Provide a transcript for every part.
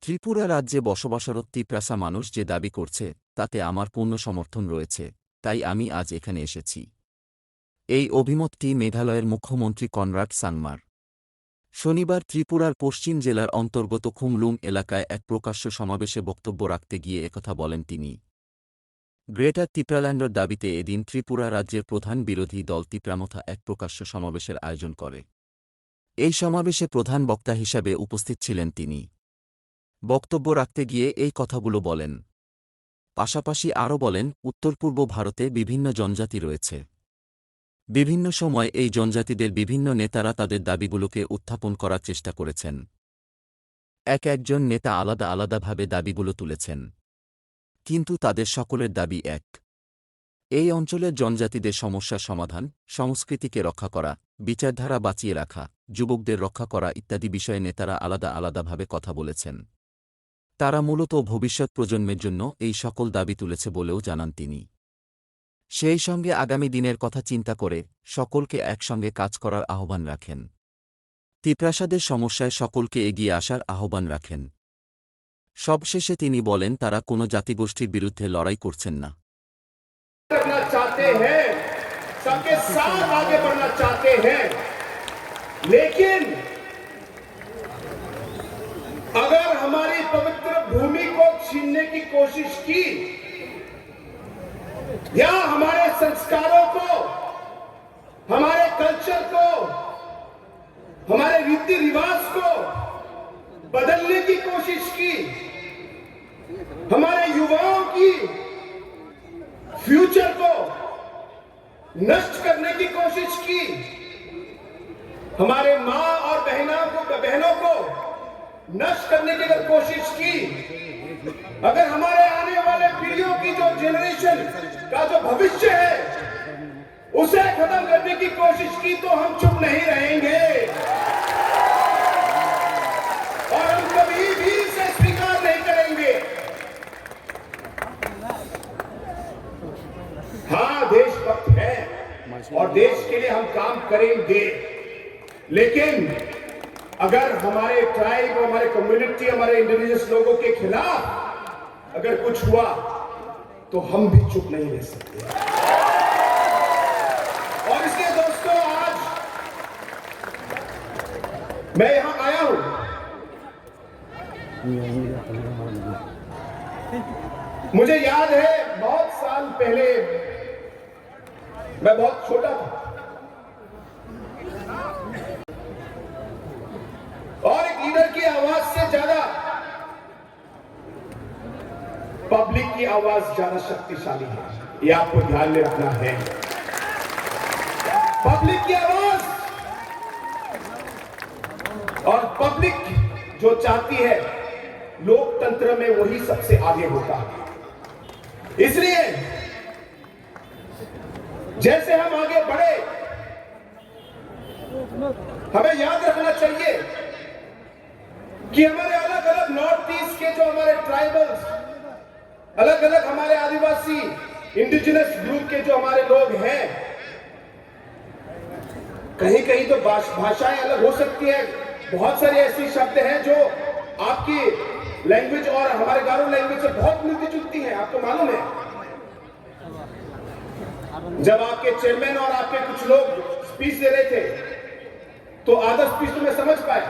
ত্রিপুরা রাজ্যে বসবাসরত তিপ্রাসা মানুষ যে দাবি করছে তাতে আমার পূর্ণ সমর্থন রয়েছে, তাই আমি আজ এখানে এসেছি। এই অভিমতটি মেঘালয়ের মুখ্যমন্ত্রী কনরাড সাংমার শনিবার ত্রিপুরার পশ্চিম জেলার অন্তর্গত খুমলুং এলাকায় এক প্রকাশ্য সমাবেশে বক্তব্য রাখতে গিয়ে একথা বলেন তিনি। গ্রেটার তিপ্রাল্যান্ডের দাবিতে এদিন ত্রিপুরা রাজ্যের প্রধান বিরোধী দল তিপ্রামথা এক প্রকাশ্য সমাবেশের আয়োজন করে। এই সমাবেশে প্রধান বক্তা হিসাবে উপস্থিত ছিলেন তিনি। বক্তব্য রাখতে গিয়ে এই কথাগুলো বলেন। পাশাপাশি আরও বলেন, উত্তর পূর্ব ভারতে বিভিন্ন জনজাতি রয়েছে। বিভিন্ন সময় এই জনজাতিদের বিভিন্ন নেতারা তাদের দাবিগুলোকে উত্থাপন করার চেষ্টা করেছেন। একজন নেতা আলাদা আলাদাভাবে দাবিগুলো তুলেছেন, কিন্তু তাদের সকলের দাবি এক। এই অঞ্চলের জনজাতিদের সমস্যার সমাধান, সংস্কৃতিকে রক্ষা করা, বিচারধারা বাঁচিয়ে রাখা, যুবকদের রক্ষা করা ইত্যাদি বিষয়ে নেতারা আলাদা আলাদাভাবে কথা বলেছেন। তারা মূলত ভবিষ্যৎ প্রজন্মের জন্য এই সকল দাবি তুলেছে বলেও জানান তিনি। সেই সঙ্গে আগামী দিনের কথা চিন্তা করে সকলকে একসঙ্গে কাজ করার আহ্বান রাখেন। তিপ্রাসাদের সমস্যায় সকলকে এগিয়ে আসার আহ্বান রাখেন। সবশেষে তিনি বলেন, তারা কোনো জাতিগোষ্ঠীর বিরুদ্ধে লড়াই করছেন না। सबके साथ आगे बढ़ना चाहते हैं, लेकिन अगर हमारी पवित्र भूमि को छीनने की कोशिश की या हमारे संस्कारों को, हमारे कल्चर को, हमारे रीति रिवाज को बदलने की कोशिश की, हमारे युवाओं की फ्यूचर को नष्ट करने की कोशिश की, हमारे मां और बहनों को नष्ट करने की अगर कोशिश की, अगर हमारे आने वाले पीढ़ियों की जो जनरेशन का जो भविष्य है उसे खत्म करने की कोशिश की, तो हम चुप नहीं रहेंगे और हम कभी भी इसे स्वीकार नहीं करेंगे। हाँ, देशभक्त है और देश के लिए हम काम करेंगे, लेकिन अगर हमारे ट्राइब, हमारे कम्युनिटी, हमारे इंडिजिनस लोगों के खिलाफ अगर कुछ हुआ तो हम भी चुप नहीं रह सकते। और इसलिए दोस्तों, आज मैं यहां आया हूं। मुझे याद है, बहुत साल पहले मैं बहुत छोटा था और एक लीडर की आवाज से ज्यादा पब्लिक की आवाज ज्यादा शक्तिशाली है, ये आपको ध्यान में रखना है। पब्लिक की आवाज और पब्लिक जो चाहती है, लोकतंत्र में वही सबसे आगे होता है। इसलिए जैसे हम आगे बढ़े, हमें याद रखना चाहिए कि हमारे अलग अलग नॉर्थ ईस्ट के जो हमारे ट्राइबल्स, अलग अलग हमारे आदिवासी इंडिजिनस ग्रुप के जो हमारे लोग हैं, कहीं कहीं तो भाषाएं अलग हो सकती है। बहुत सारी ऐसी शब्द हैं जो आपकी लैंग्वेज और हमारे गारो लैंग्वेज से बहुत मिलती जुलती है, आपको मालूम है। जब आपके चेयरमैन और आपके कुछ लोग स्पीच दे रहे थे तो आधा स्पीच तो मैं समझ पाया,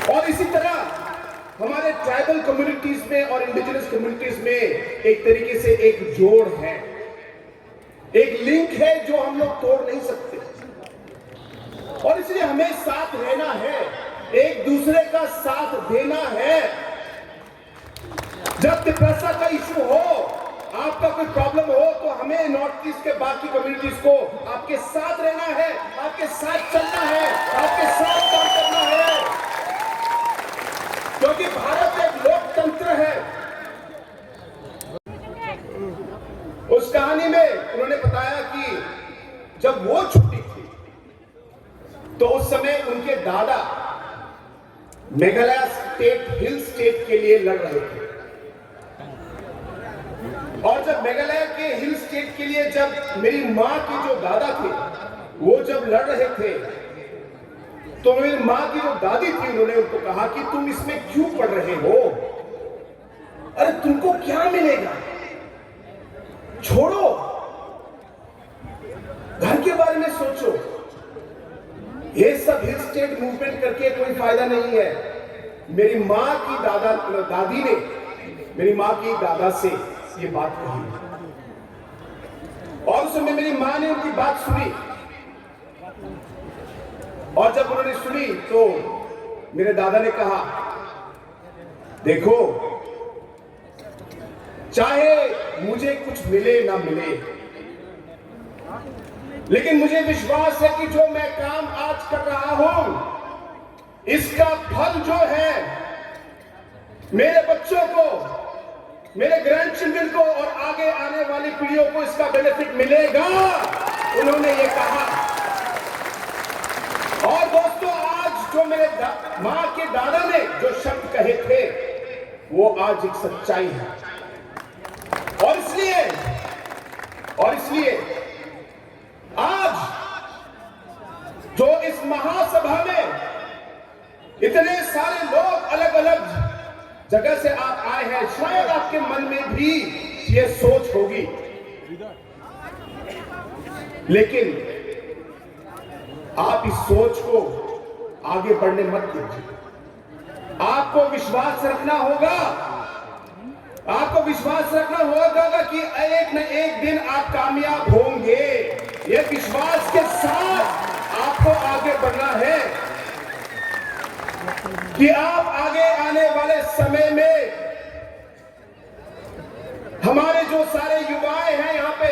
और इसी तरह हमारे ट्राइबल कम्युनिटीज में और इंडिजिनस कम्युनिटीज में एक तरीके से एक जोड़ है, एक लिंक है जो हम लोग तोड़ नहीं सकते। और इसलिए हमें साथ रहना है, एक दूसरे का साथ देना है। जब तिप्रासा का इशू हो, आपका कोई प्रॉब्लम हो, तो हमें नॉर्थ ईस्ट के बाकी कम्युनिटीज को आपके साथ रहना है, आपके साथ चलना है, आपके साथ काम करना है, क्योंकि भारत एक लोकतंत्र है। उस कहानी में उन्होंने बताया कि जब वो छुट्टी थी तो उस समय उनके दादा मेघालय स्टेट, हिल स्टेट के लिए लड़ रहे थे, और जब मेघालय के हिल स्टेट के लिए जब मेरी मां के जो दादा थे वो जब लड़ रहे थे तो मेरी माँ की जो दादी थी उन्होंने उनको कहा कि तुम इसमें क्यों पढ़ रहे हो, अरे तुमको क्या मिलेगा, छोड़ो, घर के बारे में सोचो, ये सब हिल स्टेट मूवमेंट करके कोई फायदा नहीं है। मेरी माँ की दादी ने मेरी माँ की दादा से ये बात कही और उस समय मेरी माँ ने उनकी बात सुनी और जब उन्होंने सुनी तो मेरे दादा ने कहा, देखो चाहे मुझे कुछ मिले ना मिले, लेकिन मुझे विश्वास है कि जो मैं काम आज कर रहा हूं इसका फल जो है मेरे बच्चों को, मेरे ग्रैंड चिल्ड्रन को और आगे आने वाली पीढ़ियों को इसका बेनिफिट मिलेगा, उन्होंने ये कहा। और दोस्तों आज जो मेरे मां के दादा ने जो शब्द कहे थे वो आज एक सच्चाई है। और इसलिए आज जो इस महासभा में इतने सारे लोग अलग अलग जगह से आप आए हैं, शायद आपके मन में भी ये सोच होगी, लेकिन आप इस सोच को आगे बढ़ने मत दीजिए। आपको विश्वास रखना होगा, कि एक न एक दिन आप कामयाब होंगे। ये विश्वास के साथ आपको आगे बढ़ना है कि आप आगे आने वाले समय में हमारे जो सारे युवाएं हैं यहाँ पे,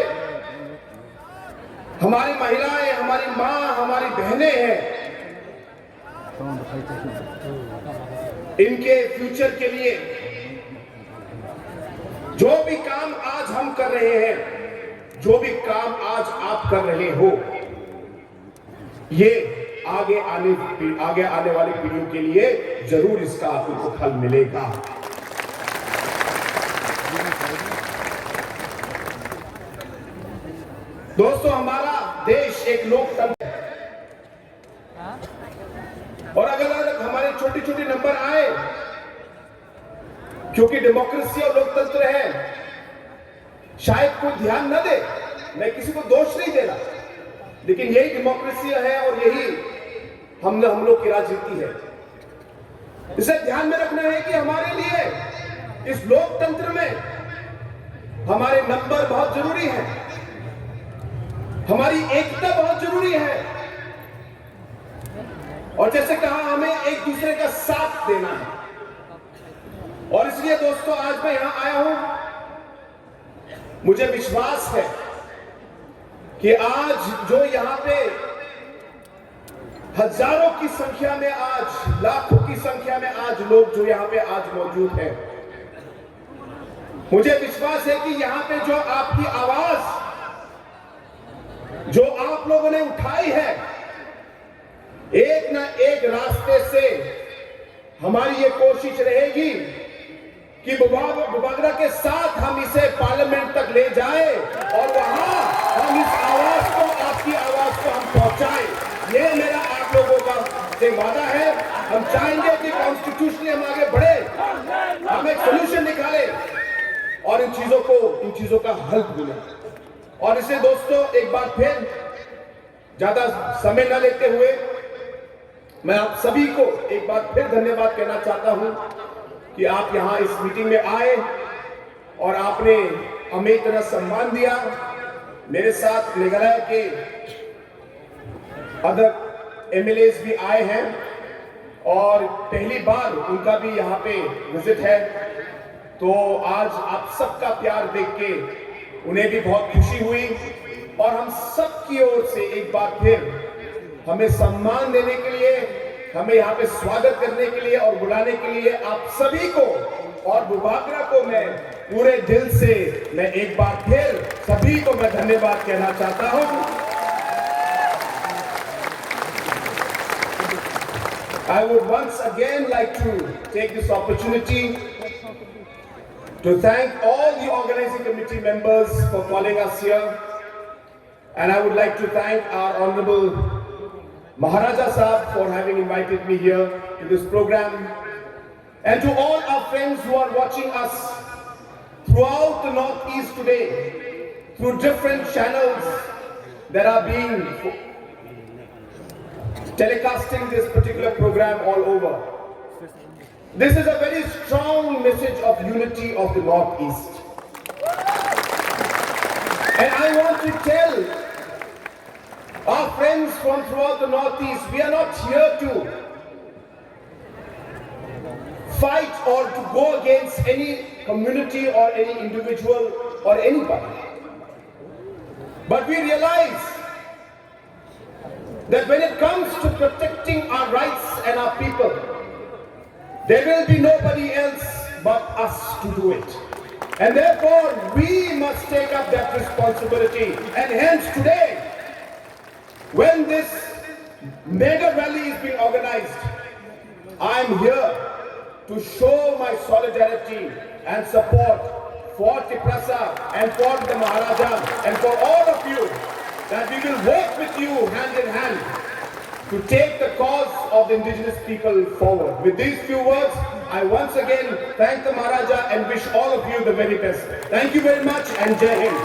हमारी महिलाएं, हमारी मां, हमारी बहनें हैं, इनके फ्यूचर के लिए जो भी काम आज हम कर रहे हैं, जो भी काम आज आप कर रहे हो, ये आगे आने वाली पीढ़ियों के लिए जरूर इसका आपको फल मिलेगा। दोस्तों हमारा देश एक लोकतंत्र है और अगर हमारे छोटे छोटे नंबर आए, क्योंकि डेमोक्रेसी और लोकतंत्र है, शायद कोई ध्यान न दे, मैं किसी को दोष नहीं दे रहा, लेकिन यही डेमोक्रेसी है और यही हम लोग की राजनीति है। इसे ध्यान में रखना है कि हमारे लिए इस लोकतंत्र में हमारे नंबर बहुत जरूरी है, हमारी एकता बहुत जरूरी है और जैसे कहा हमें एक दूसरे का साथ देना है। और इसलिए दोस्तों आज मैं यहां आया हूं, मुझे विश्वास है कि आज जो यहां पे हजारों की संख्या में, आज लाखों की संख्या में आज लोग जो यहां पे आज मौजूद हैं, मुझे विश्वास है कि यहां पे जो आपकी आवाज जो आप लोगों ने उठाई है, एक ना एक रास्ते से हमारी ये कोशिश रहेगी कि बुबागरा के साथ हम इसे पार्लियामेंट तक ले जाए और वहां हम इस आवाज को, आपकी आवाज को हम पहुंचाएं। ये मेरा आप लोगों का से वादा है। हम चाहेंगे कि कॉन्स्टिट्यूशनली हम आगे बढ़े, हम एक सोल्यूशन निकाले और इन चीजों का हल मिले। और इसे दोस्तों एक बार फिर ज्यादा समय न लेते हुए मैं आप सभी को एक बार फिर धन्यवाद कहना चाहता हूं कि आप यहां इस मीटिंग में आए और आपने हमें इतना सम्मान दिया। मेरे साथ मेघालय के अदर एमएलएस भी आए हैं और पहली बार उनका भी यहाँ पे विजिट है, तो आज आप सबका प्यार देख के उन्हें भी बहुत खुशी हुई और हम सब की ओर से एक बार फिर हमें सम्मान देने के लिए, हमें यहाँ पे स्वागत करने के लिए और बुलाने के लिए आप सभी को और बुबागरा को मैं पूरे दिल से मैं एक बार फिर सभी को मैं धन्यवाद कहना चाहता हूँ। I would once again like to take this opportunity to thank all the organizing committee members for calling us here, and I would like to thank our Honorable Maharaja Saab for having invited me here to this program, and to all our friends who are watching us throughout the Northeast today, through different channels that are being telecasting this particular program all over. This is a very strong message of unity of the Northeast. And I want to tell our friends from throughout the Northeast, we are not here to fight or to go against any community or any individual or anybody. But we realize that when it comes to protecting our rights and our people, there will be nobody else but us to do it. And therefore, we must take up that responsibility. And hence today, when this mega rally is being organized, I am here to show my solidarity and support for Tiprasa and for the Maharaja and for all of you, that we will work with you hand in hand to take the cause of the indigenous people forward. With these few words, I once again thank the Maharaja and wish all of you the very best. Thank you very much and Jai Hind.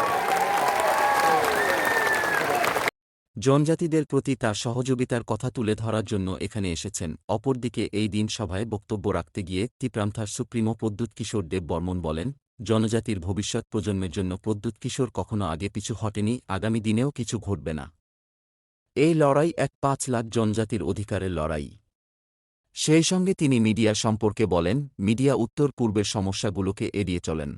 জনজাতিদের প্রতি তার সহযোগিতার কথা তুলে ধরার জন্য এখানে এসেছেন। অপরদিকে এই দিন সভায় বক্তব্য রাখতে গিয়ে তিপ্রামথার সুপ্রিমো প্রদ্যুৎ কিশোর দেব বর্মন বলেন, জনজাতির ভবিষ্যৎ প্রজন্মের জন্য প্রদ্যুৎ কিশোর কখনো আগে পিছু হটেনি, আগামী দিনেও কিছু ঘটবে না। এই লড়াই এক 5 লাখ জনজাতির অধিকারের লড়াই। সেই সঙ্গে তিনি মিডিয়া সম্পর্কে বলেন, মিডিয়া উত্তর পূর্বের সমস্যাগুলোকে এড়িয়ে চলেন।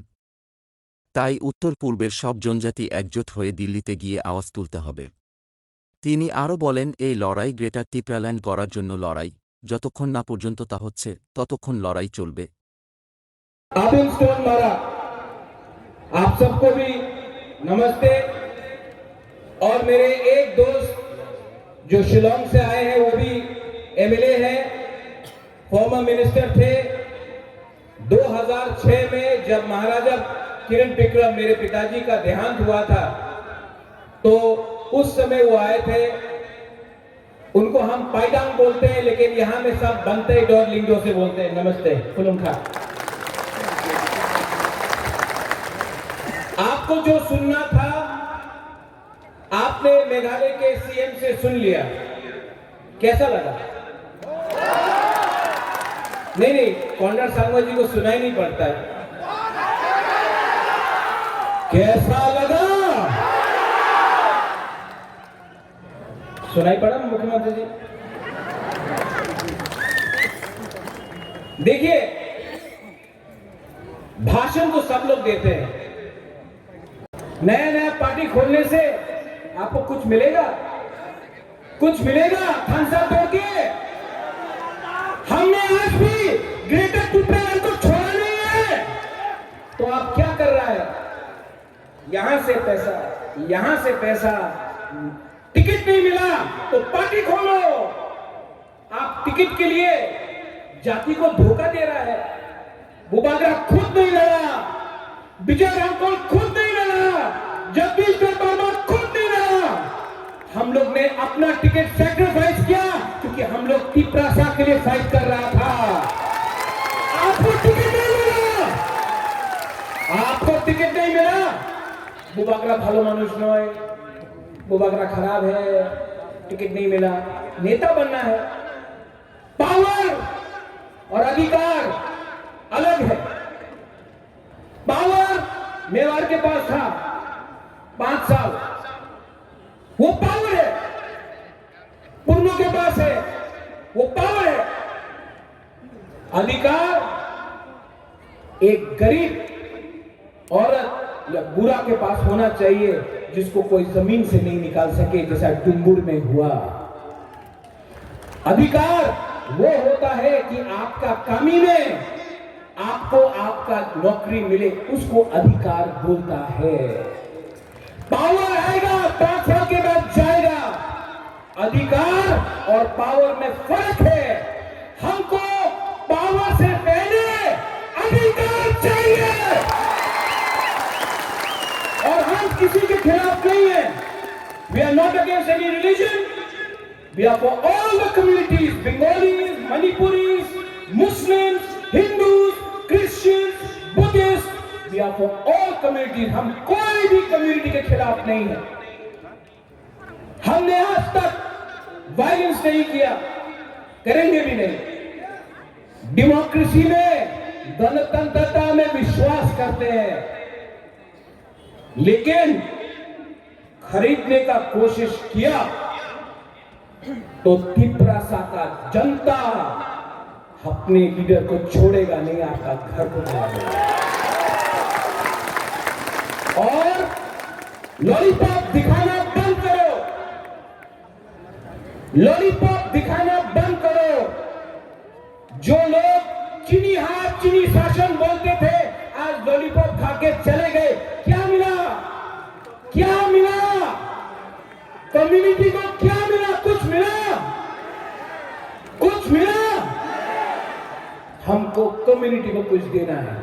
তাই উত্তর পূর্বের সব জনজাতি একজোট হয়ে দিল্লিতে গিয়ে আওয়াজ তুলতে হবে। তিনি আরও বলেন, এই লড়াই গ্রেটার ত্রিপুরাল্যান্ড গড়ার জন্য লড়াই, যতক্ষণ না পর্যন্ত তা হচ্ছে ততক্ষণ লড়াই চলবে। आप सबको भी नमस्ते। और मेरे एक दोस्त जो शिलोंग से आए हैं वो भी एमएलए हैं, फॉर्मर मिनिस्टर थे। 2006 में जब महाराजा किरण विक्रम मेरे पिताजी का देहांत हुआ था तो उस समय वो आए थे। उनको हम पाइडांग बोलते हैं, लेकिन यहां में सब बनते डॉर लिंगो से बोलते हैं। नमस्ते खुलुमखा। आपको जो सुनना था आपने मेघालय के सीएम से सुन लिया, कैसा लगा? नहीं, कॉन्राड सांगमा जी को सुनाई नहीं पड़ता है। कैसा लगा? सुनाई पड़ा मुख्यमंत्री जी? देखिए, भाषण तो सब लोग देते हैं। नया नया पार्टी खोलने से आपको कुछ मिलेगा? कुछ मिलेगा? थानसा तोड़ के हमने आज भी ग्रेटर टिप्रालैंड को छोड़ा नहीं है। तो आप क्या कर रहा है? यहां से पैसा टिकट नहीं मिला तो पार्टी खोलो। आप टिकट के लिए जाति को धोखा दे रहा है। बुबागरा खुद नहीं लड़ा, विजय रामपाल खुद नहीं लड़ा, जगदीश वर्मा खुद नहीं लड़ा। हम लोग ने अपना टिकट सैक्रिफाइस किया क्योंकि हम लोग तिप्रासा के लिए फाइट कर रहा था। आपको टिकट नहीं मिला। बुबागरा भालो मानुष नय, बुबागरा खराब है, टिकट नहीं मिला। नेता बनना है, पावर और अधिकार अलग है। पावर मेवाड़ के पास था 5 साल, वो पावर है। पुरनों के पास है, वो पावर है। अधिकार एक गरीब औरत या बुरा के पास होना चाहिए जिसको कोई जमीन से नहीं निकाल सके, जैसा डुम्बुर में हुआ। अधिकार वो होता है कि आपका कामी में आपको आपका नौकरी मिले, उसको अधिकार बोलता है। पावर आएगा 5 साल के बाद जाएगा। अधिकार और पावर में फर्क है। हमको पावर से पहले अधिकार चाहिए। और हम किसी के खिलाफ नहीं है। We are not against any religion. We are for all the communities, Bengalis, Manipuris, Muslims, Hindus, Christians, Buddhists. We are for all communities. हम कोई भी कम्युनिटी के खिलाफ नहीं है. हमने आज तक वायलेंस नहीं किया, करेंगे भी नहीं. डेमोक्रेसी में, गणतंत्रता में विश्वास करते हैं, लेकिन खरीदने का कोशिश किया तो तिपरासा का जनता अपने लीडर को छोड़ेगा नहीं, आपका घर को छोड़ेगा. और लॉलीपॉप दिखाना बंद करो, लॉलीपॉप दिखाना बंद करो. जो लोग चीनी हाथ चीनी शासन बोलते थे, आज लॉलीपॉप खा के चले गए. क्या मिला? क्या मिला? कम्युनिटी को क्या मिला? कुछ मिला? कुछ मिला? हमको कम्युनिटी को कुछ देना है.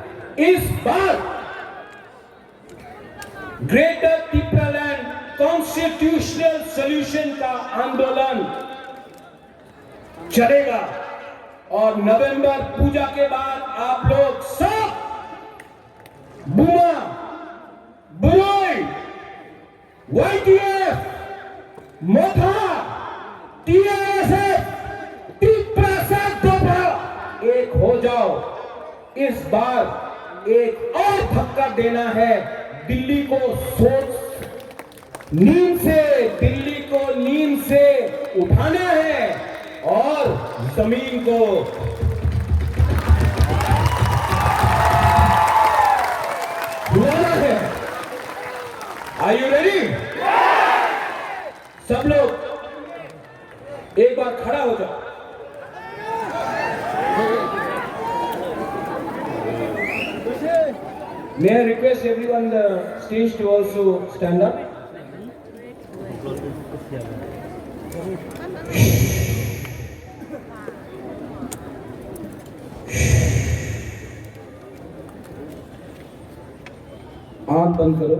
इस बार ग्रेटर तिपरालैंड कॉन्स्टिट्यूशनल सॉल्यूशन का आंदोलन चलेगा और नवंबर पूजा के बाद आप लोग सब बुमा, बुरोई, YTF, मोथा, TSF, तिपरासा दोपा एक हो जाओ. इस बार एक और धक्का देना है. दिल्ली को दिल्ली को नींद से उठाना है और जमीन को हिलाना है. Are you ready? सब लोग एक बार खड़ा हो जाओ. May I request everyone on the stage to also stand up? आंख बंद करो,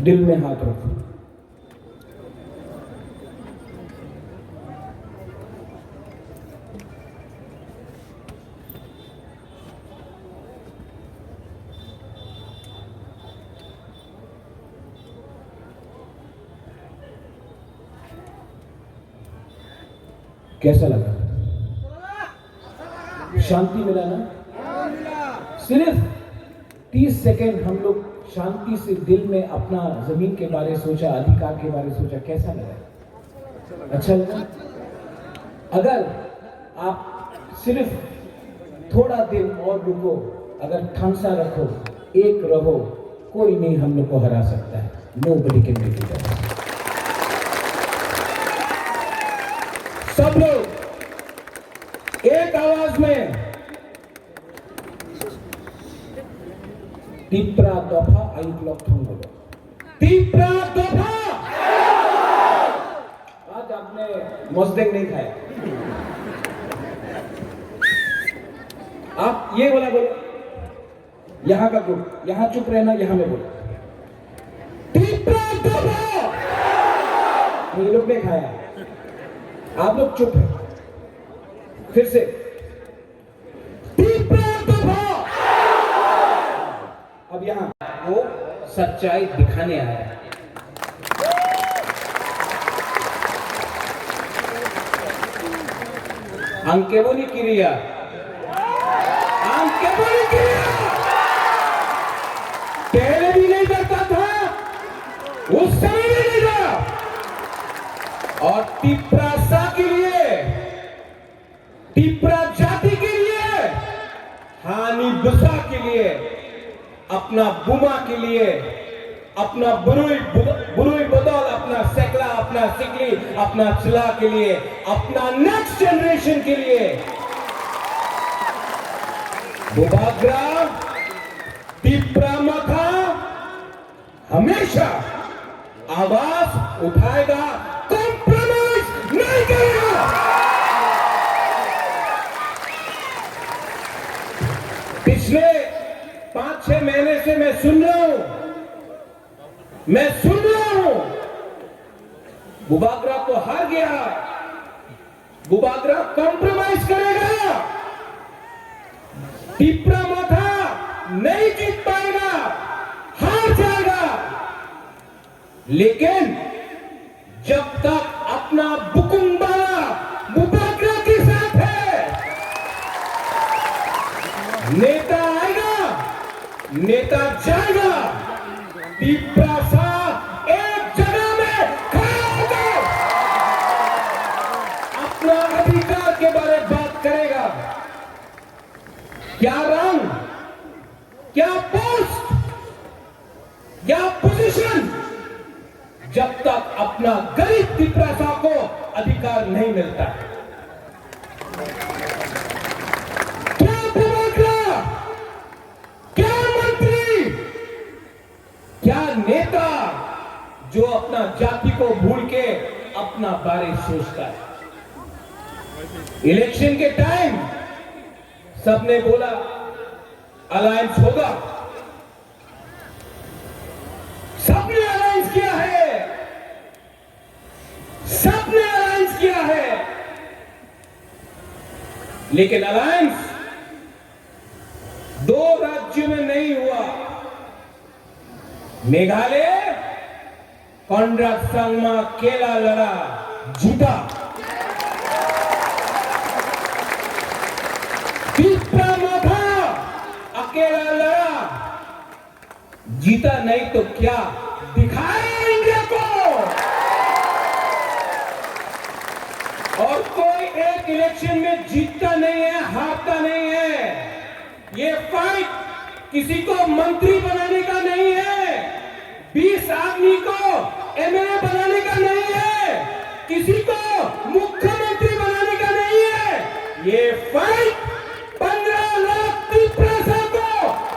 दिल में हाथ रखो. कैसा लगा? शांति मिला ना? सिर्फ 30 सेकेंड हम लोग शांति से दिल में अपना जमीन के बारे सोचा, अधिकार के बारे सोचा. कैसा लगा? अच्छा लगा? अगर आप सिर्फ थोड़ा दिन और रुको, अगर ठानसा रखो, एक रहो, कोई नहीं हम लोग को हरा सकता है. Nobody can defeat us. सब लोग एक आवाज में तिपरा दफा आयुक्लॉक थम बोलो. तिपरा दफा. आज आपने मोस्देक नहीं खाया. आप ये बोला बोलो. यहां का ग्रुप यहां चुप रहना, यहां में बोलो तिपरा दफा. ये लोग ने खाया, आप लोग चुप है. फिर से अब यहां वो सच्चाई दिखाने आया है. अंकेबोनी क्रिया, अंकेबोनी क्रिया पहले भी नहीं करता था, उस समय भी नहीं था. और तिपरासा के लिए, तिपरा जाति के लिए, हानि बुसा के लिए, अपना बुमा के लिए, अपना बुरुई बदौल, अपना सेकला, अपना सिकली, अपना चिला के लिए, अपना नेक्स्ट जनरेशन के लिए बुबाग्रा तिपरा मथा हमेशा आवाज उठाएगा, कॉम्प्रोमाइज नहीं करेगा. पिछले 5-6 महीने से मैं सुन रहा हूं बुबागरा तो हार गया, बुबागरा कॉम्प्रोमाइज करेगा, टिपरा माथा नहीं जीत पाएगा, हार जाएगा। लेकिन जब तक अपना बुकुम्बाला बुबागरा के साथ है, नेता आएगा, नेता जाएगा, टिपरा सा एक जगह में खड़ा होकर अपना अधिकार के बारे में बात करेगा। क्या रंग, क्या पोस्ट, क्या पोजीशन, जब तक अपना गरीब टिपरासा को अधिकार नहीं मिलता। क्या बुबागरा, क्या मंत्री, क्या नेता जो अपना जाति को भूल के अपना बारे सोचता है। इलेक्शन के टाइम सबने बोला अलायंस होगा, सबने अलायंस किया है, सबने अलायंस किया है, लेकिन अलायंस 2 राज्यों में नहीं हुआ। मेघालय कॉन्ड्राड संगमा अकेला लड़ा, जीता। टिपरा माथा अकेला लड़ा, जीता नहीं तो क्या दिखाया इंडिया को। और कोई एक इलेक्शन में जीतता नहीं है, हारता नहीं है। ये फाइट किसी को मंत्री बनाने का नहीं है, 20 आदमी को एमएलए बनाने का नहीं है, किसी को मुख्यमंत्री बनाने का नहीं है। ये फाइट 15 लाख टिपरासा को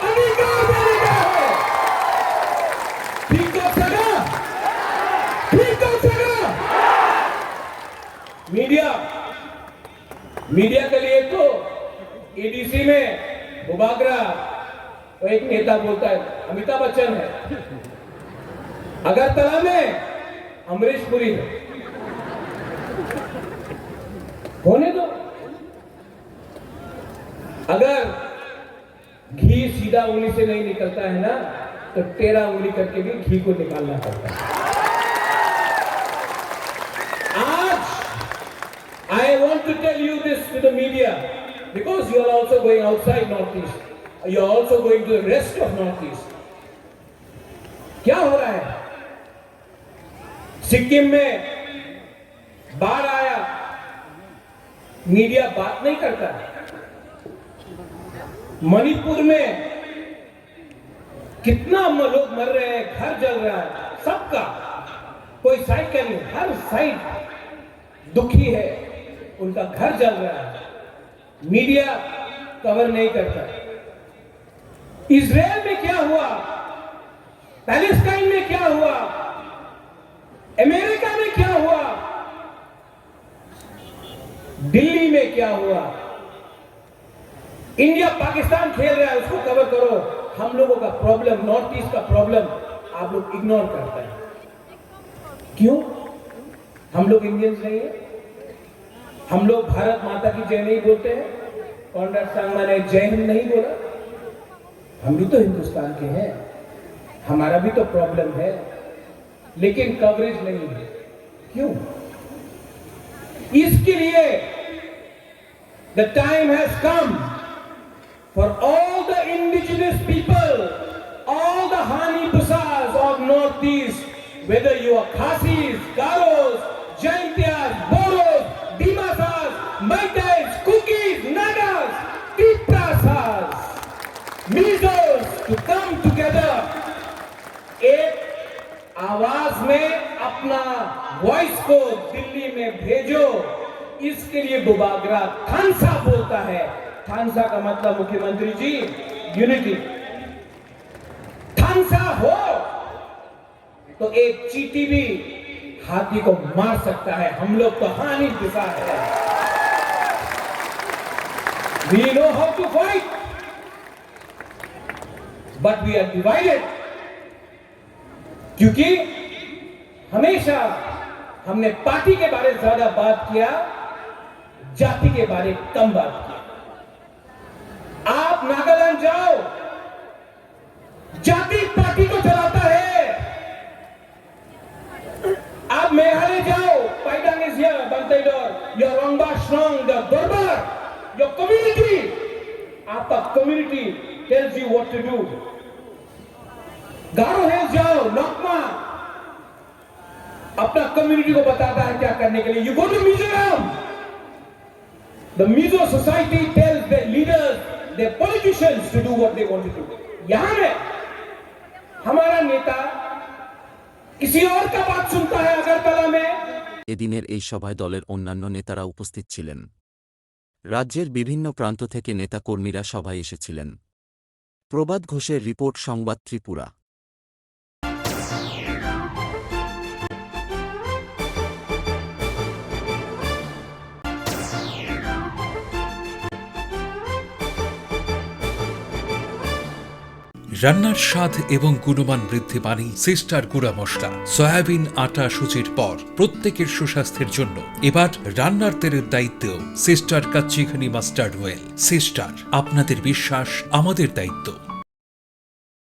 अधिकार देने का है। ठीक हो सका, ठीक हो सका। मीडिया के लिए तो एडीसी में बुबागरा तो एक नेता बोलता है अमिताभ बच्चन है, अगरतला में अमरीश पुरी है। होने दो, अगर घी सीधा उंगली से नहीं निकलता है ना, तो टेढ़ा उंगली करके भी घी को निकालना पड़ता है। आज I want to tell you this to the media because you are also going outside Northeast. You are also going to the rest of Northeast. क्या हो रहा है? सिक्किम में बाढ़ आया, मीडिया बात नहीं करता। मणिपुर में कितना लोग मर रहे हैं, घर जल रहा है, सबका कोई साइड का नहीं, हर साइड दुखी है, उनका घर जल रहा है, मीडिया कवर नहीं करता। इजराइल में क्या हुआ, पैलेस्टाइन में क्या हुआ, अमेरिका में क्या हुआ, दिल्ली में क्या हुआ, इंडिया पाकिस्तान खेल रहा है, उसको कवर करो। हम लोगों का प्रॉब्लम, नॉर्थ ईस्ट का प्रॉब्लम आप लोग इग्नोर करते हैं। क्यों? हम लोग इंडियंस नहीं है? हम लोग भारत माता की जय नहीं बोलते हैं? कॉन्ड्राड संगमा ने जय हिंद नहीं बोला? हम भी तो हिंदुस्तान के हैं, हमारा भी तो प्रॉब्लम है, लेकिन कवरेज नहीं है। क्यों? इसके लिए the time has come for all the indigenous people, all the Hani-Busas of Northeast, whether you are Khasis, Garos, Jaintias, Boros, Dimasas, Maitais, Kukis, Nagas, Tiprasas, Mizos, to come together, एक आवाज में अपना voice को दिल्ली में भेजो। इसके लिए बुबागरा थानसा बोलता है। थानसा का मतलब मुख्यमंत्री जी यूनिटी। थानसा हो तो एक चींटी भी हाथी को मार सकता है। हम लोग तो हानि दिशा है। We know how to fight, but we are divided. क्योंकि हमेशा हमने पार्टी के बारे में ज्यादा बात किया, जाति के बारे में कम बात किया। आप नागालैंड जाओ, जाति पार्टी को चलाता है। आप मेघालय जाओ, पाइडांग इज हियर, बंतेडोर, your Rangbah Shnong, the Dorbar, your community, आपका community tells you what to do. Garo hills जाओ, नोकमा, अपना कम्युनिटी को बताता है क्या करने के लिए। You go to Mizoram, the Mizo society tells the leaders, the politicians to do what they want to do. यहां में हमारा नेता किसी और का बात सुनता है अगरतला में। এদিনের এই সভায় দলের অন্যান্য নেতারা উপস্থিত ছিলেন। রাজ্যের বিভিন্ন প্রান্ত থেকে নেতাকর্মীরা সভায় এসেছিলেন। প্রবাদ ঘোষের রিপোর্ট, সংবাদ ত্রিপুরা। রান্নার স্বাদ এবং গুণমান বৃদ্ধি মানেই সিস্টার গুঁড়া মশলা, সয়াবিন আটা সুজির পর প্রত্যেকের সুস্বাস্থ্যের জন্য এবার রান্নার তেলের দায়িত্বেও sister kachi ghani mustard oil. Sister, আপনাদের বিশ্বাস আমাদের দায়িত্ব।